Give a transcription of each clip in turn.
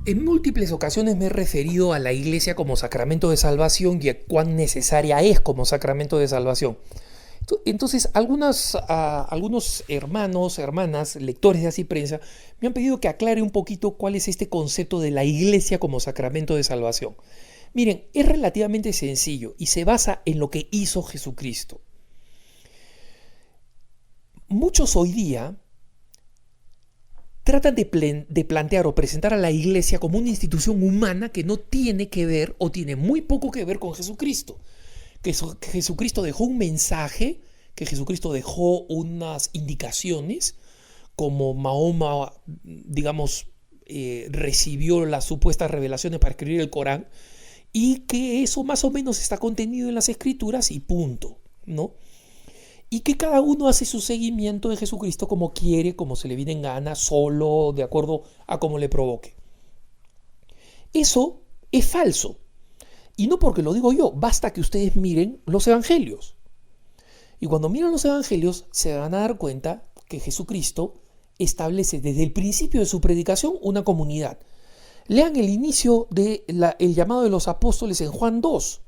En múltiples ocasiones me he referido a la iglesia como sacramento de salvación y a cuán necesaria es como sacramento de salvación. Entonces, algunos hermanos, hermanas, lectores de Así Prensa, me han pedido que aclare un poquito cuál es este concepto de la iglesia como sacramento de salvación. Miren, es relativamente sencillo y se basa en lo que hizo Jesucristo. Muchos hoy día tratan de plantear o presentar a la iglesia como una institución humana que no tiene que ver o tiene muy poco que ver con Jesucristo. Que Jesucristo dejó un mensaje, que Jesucristo dejó unas indicaciones, como Mahoma, digamos, recibió las supuestas revelaciones para escribir el Corán, y que eso más o menos está contenido en las escrituras y punto, ¿no? Y que cada uno hace su seguimiento de Jesucristo como quiere, como se le viene en gana, solo, de acuerdo a cómo le provoque. Eso es falso. Y no porque lo digo yo, basta que ustedes miren los evangelios. Y cuando miran los evangelios se van a dar cuenta que Jesucristo establece desde el principio de su predicación una comunidad. Lean el inicio del llamado de los apóstoles en Juan 2.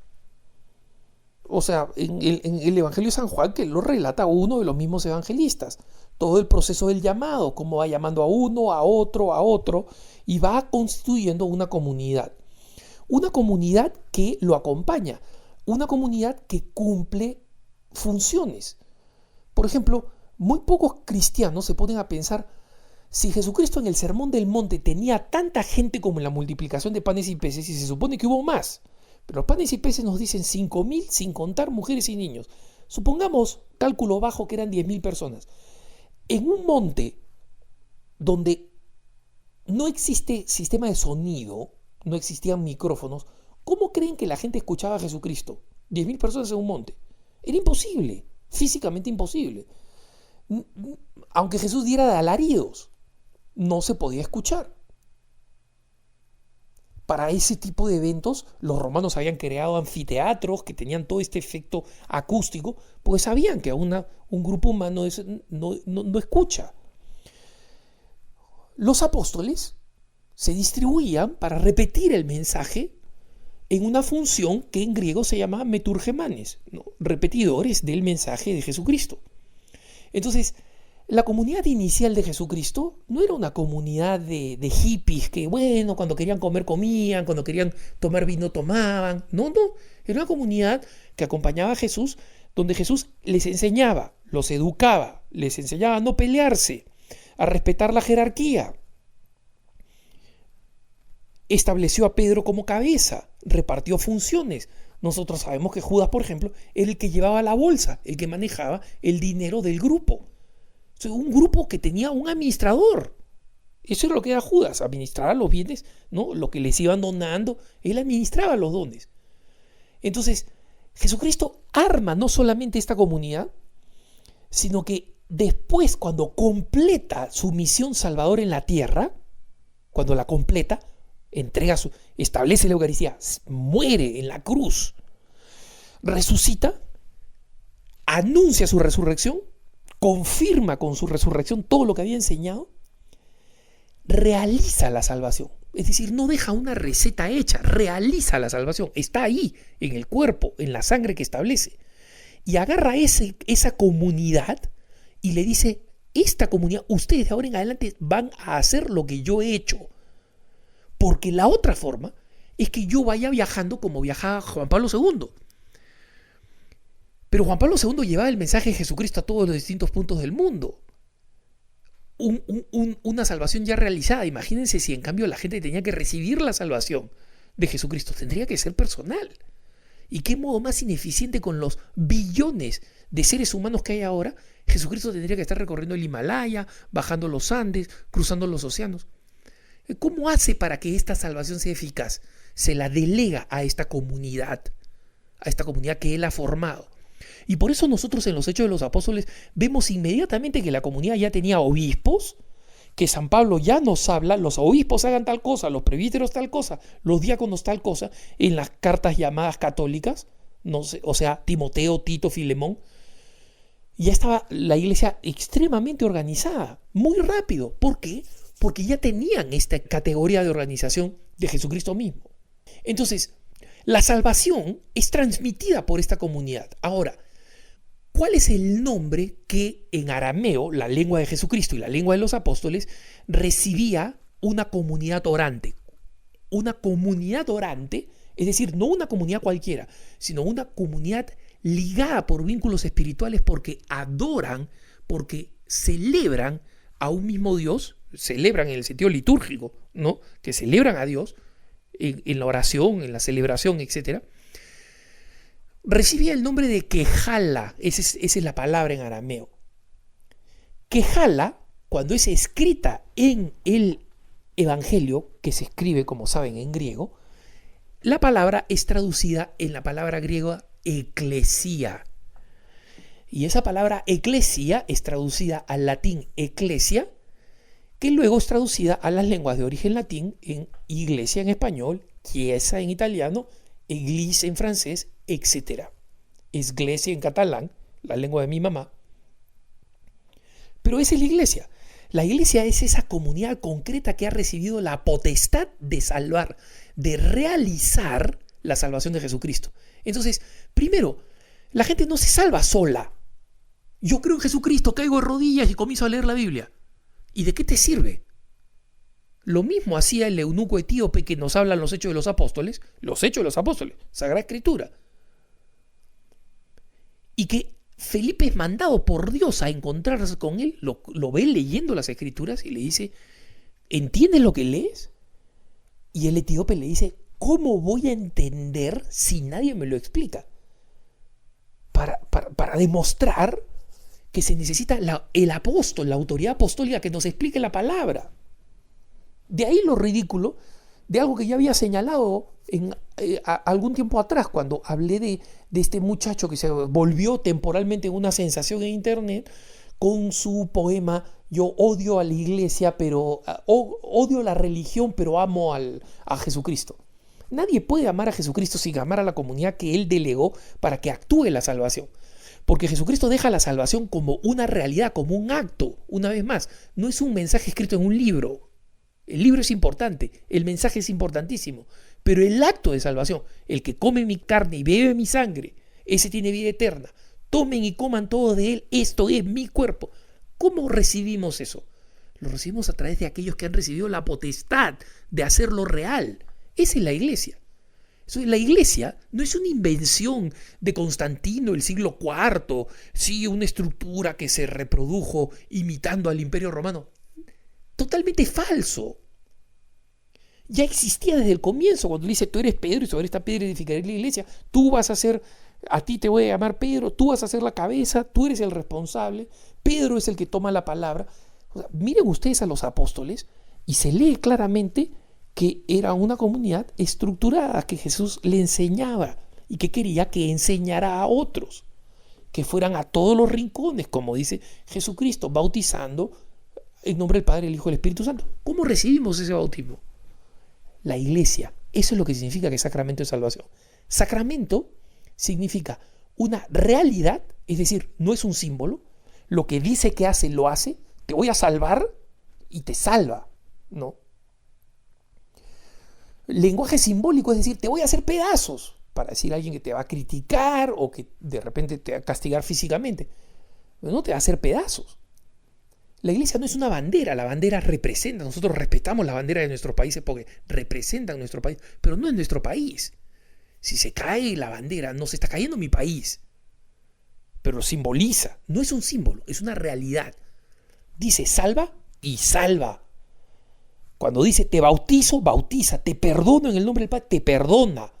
O sea, en el Evangelio de San Juan, que lo relata uno de los mismos evangelistas. Todo el proceso del llamado, cómo va llamando a uno, a otro, y va constituyendo una comunidad. Una comunidad que lo acompaña, una comunidad que cumple funciones. Por ejemplo, muy pocos cristianos se ponen a pensar, si Jesucristo en el Sermón del Monte tenía tanta gente como en la multiplicación de panes y peces, y se supone que hubo más, pero los panes y peces nos dicen 5.000 sin contar mujeres y niños. Supongamos, cálculo bajo, que eran 10.000 personas. En un monte donde no existe sistema de sonido, no existían micrófonos, ¿cómo creen que la gente escuchaba a Jesucristo? 10.000 personas en un monte. Era imposible, físicamente imposible. Aunque Jesús diera de alaridos, no se podía escuchar. Para ese tipo de eventos, los romanos habían creado anfiteatros que tenían todo este efecto acústico, pues sabían que un grupo humano no escucha. Los apóstoles se distribuían para repetir el mensaje en una función que en griego se llama meturgemanes, ¿no? Repetidores del mensaje de Jesucristo. Entonces, la comunidad inicial de Jesucristo no era una comunidad de hippies que, bueno, cuando querían comer comían, cuando querían tomar vino tomaban. No, era una comunidad que acompañaba a Jesús, donde Jesús les enseñaba, los educaba, les enseñaba a no pelearse, a respetar la jerarquía. Estableció a Pedro como cabeza, repartió funciones. Nosotros sabemos que Judas, por ejemplo, era el que llevaba la bolsa, el que manejaba el dinero del grupo. O sea, un grupo que tenía un administrador. Eso era lo que era Judas, administraba los bienes, ¿no? Lo que les iban donando, él administraba los dones. Entonces, Jesucristo arma no solamente esta comunidad, sino que después, cuando completa su misión salvadora en la tierra, cuando la completa, establece la Eucaristía, muere en la cruz, resucita, anuncia su resurrección, confirma con su resurrección todo lo que había enseñado, realiza la salvación. Es decir, no deja una receta hecha, realiza la salvación. Está ahí, en el cuerpo, en la sangre que establece. Y agarra esa comunidad y le dice, esta comunidad, ustedes de ahora en adelante van a hacer lo que yo he hecho. Porque la otra forma es que yo vaya viajando como viajaba Juan Pablo II. Pero Juan Pablo II llevaba el mensaje de Jesucristo a todos los distintos puntos del mundo. Una salvación ya realizada. Imagínense si en cambio la gente tenía que recibir la salvación de Jesucristo. Tendría que ser personal. ¿Y qué modo más ineficiente con los billones de seres humanos que hay ahora? Jesucristo tendría que estar recorriendo el Himalaya, bajando los Andes, cruzando los océanos. ¿Cómo hace para que esta salvación sea eficaz? Se la delega a esta comunidad que él ha formado. Y por eso nosotros en los Hechos de los Apóstoles vemos inmediatamente que la comunidad ya tenía obispos, que San Pablo ya nos habla, los obispos hagan tal cosa, los presbíteros tal cosa, los diáconos tal cosa, en las cartas llamadas católicas, no sé, o sea, Timoteo, Tito, Filemón. Ya estaba la iglesia extremadamente organizada, muy rápido. ¿Por qué? porque ya tenían esta categoría de organización de Jesucristo mismo. Entonces, la salvación es transmitida por esta comunidad. Ahora, ¿cuál es el nombre que en arameo, la lengua de Jesucristo y la lengua de los apóstoles, recibía una comunidad orante? Una comunidad orante, es decir, no una comunidad cualquiera, sino una comunidad ligada por vínculos espirituales porque adoran, porque celebran a un mismo Dios, celebran en el sentido litúrgico, ¿no? Que celebran a Dios en la oración, en la celebración, etc. Recibía el nombre de Quejala, esa es la palabra en arameo. Quejala, cuando es escrita en el Evangelio, que se escribe, como saben, en griego, la palabra es traducida en la palabra griega eclesia. Y esa palabra eclesia es traducida al latín ecclesia, que luego es traducida a las lenguas de origen latín en iglesia en español, chiesa en italiano, église en francés, etc. Esglesia en catalán, la lengua de mi mamá. Pero esa es la iglesia. La iglesia es esa comunidad concreta que ha recibido la potestad de salvar, de realizar la salvación de Jesucristo. Entonces, primero, la gente no se salva sola. Yo creo en Jesucristo, caigo de rodillas y comienzo a leer la Biblia. ¿Y de qué te sirve? Lo mismo hacía el eunuco etíope que nos hablan los Hechos de los Apóstoles, Sagrada Escritura. Y que Felipe es mandado por Dios a encontrarse con él, lo ve leyendo las Escrituras y le dice, ¿entiendes lo que lees? Y el etíope le dice, ¿cómo voy a entender si nadie me lo explica? Para demostrar que se necesita el apóstol, la autoridad apostólica que nos explique la palabra. De ahí lo ridículo de algo que ya había señalado algún tiempo atrás, cuando hablé de este muchacho que se volvió temporalmente una sensación en internet con su poema Yo odio a la iglesia, pero odio la religión, pero amo a Jesucristo. Nadie puede amar a Jesucristo sin amar a la comunidad que Él delegó para que actúe la salvación. Porque Jesucristo deja la salvación como una realidad, como un acto. Una vez más, no es un mensaje escrito en un libro. El libro es importante, el mensaje es importantísimo, pero el acto de salvación, el que come mi carne y bebe mi sangre, ese tiene vida eterna. Tomen y coman todos de él, esto es mi cuerpo. ¿Cómo recibimos eso? Lo recibimos a través de aquellos que han recibido la potestad de hacerlo real. Esa es la iglesia. La iglesia no es una invención de Constantino el siglo IV, sí, una estructura que se reprodujo imitando al Imperio Romano. Totalmente falso. Ya existía desde el comienzo, cuando dice, tú eres Pedro y sobre esta piedra edificaré la iglesia, a ti te voy a llamar Pedro, tú vas a ser la cabeza, tú eres el responsable, Pedro es el que toma la palabra. O sea, miren ustedes a los apóstoles y se lee claramente que era una comunidad estructurada, que Jesús le enseñaba y que quería que enseñara a otros, que fueran a todos los rincones, como dice Jesucristo, bautizando en nombre del Padre, el Hijo y el Espíritu Santo. ¿Cómo recibimos ese bautismo? La iglesia. Eso es lo que significa que es sacramento de salvación. Sacramento significa una realidad, es decir, no es un símbolo. Lo que dice que hace, lo hace. Te voy a salvar y te salva, ¿no? Lenguaje simbólico, es decir, te voy a hacer pedazos, para decir a alguien que te va a criticar o que de repente te va a castigar físicamente. No te va a hacer pedazos. La iglesia no es una bandera, la bandera representa, nosotros respetamos la bandera de nuestros países porque representan nuestro país, pero no es nuestro país. Si se cae la bandera, no se está cayendo mi país, pero lo simboliza, no es un símbolo, es una realidad. Dice salva y salva. Cuando dice te bautizo, bautiza, te perdono en el nombre del Padre, te perdona.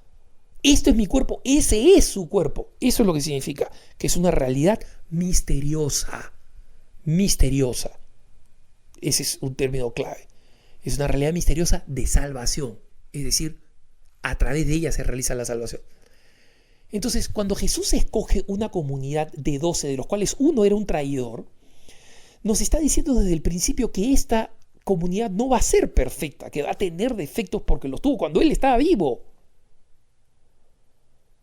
Esto es mi cuerpo, ese es su cuerpo. Eso es lo que significa, que es una realidad misteriosa. Misteriosa. Ese es un término clave. Es una realidad misteriosa de salvación. Es decir, a través de ella se realiza la salvación. Entonces, cuando Jesús escoge una comunidad de 12, de los cuales uno era un traidor, nos está diciendo desde el principio que esta comunidad no va a ser perfecta, que va a tener defectos porque los tuvo cuando Él estaba vivo.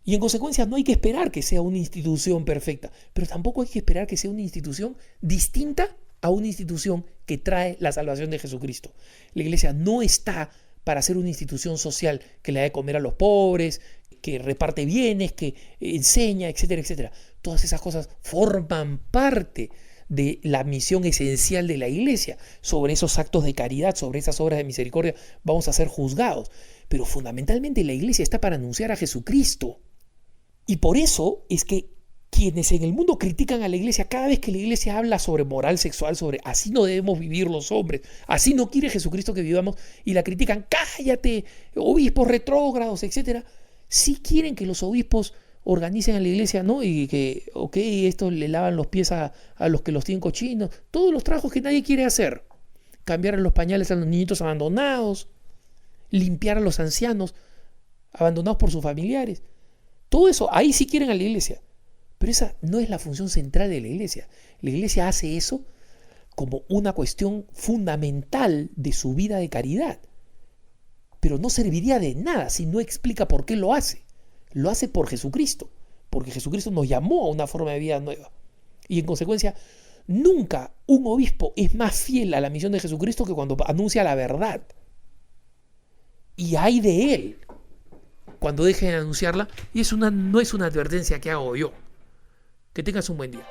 Y en consecuencia no hay que esperar que sea una institución perfecta, pero tampoco hay que esperar que sea una institución distinta a una institución que trae la salvación de Jesucristo. La iglesia no está para ser una institución social que le da de comer a los pobres, que reparte bienes, que enseña, etcétera, etcétera. Todas esas cosas forman parte de la misión esencial de la iglesia. Sobre esos actos de caridad, sobre esas obras de misericordia, vamos a ser juzgados. Pero fundamentalmente la iglesia está para anunciar a Jesucristo. Y por eso es que quienes en el mundo critican a la iglesia, cada vez que la iglesia habla sobre moral sexual, sobre así no debemos vivir los hombres, así no quiere Jesucristo que vivamos, y la critican, cállate, obispos retrógrados, etcétera, sí quieren que los obispos organicen a la iglesia, ¿no? Y que, esto le lavan los pies a los que los tienen cochinos, todos los trabajos que nadie quiere hacer, cambiar los pañales a los niñitos abandonados, limpiar a los ancianos abandonados por sus familiares, todo eso, ahí sí quieren a la iglesia. Pero esa no es la función central de la iglesia. La iglesia hace eso como una cuestión fundamental de su vida de caridad. Pero no serviría de nada si no explica por qué lo hace. Lo hace por Jesucristo, porque Jesucristo nos llamó a una forma de vida nueva. Y en consecuencia, nunca un obispo es más fiel a la misión de Jesucristo que cuando anuncia la verdad. Y hay de él cuando deje de anunciarla, y no es una advertencia que hago yo. Que tengas un buen día.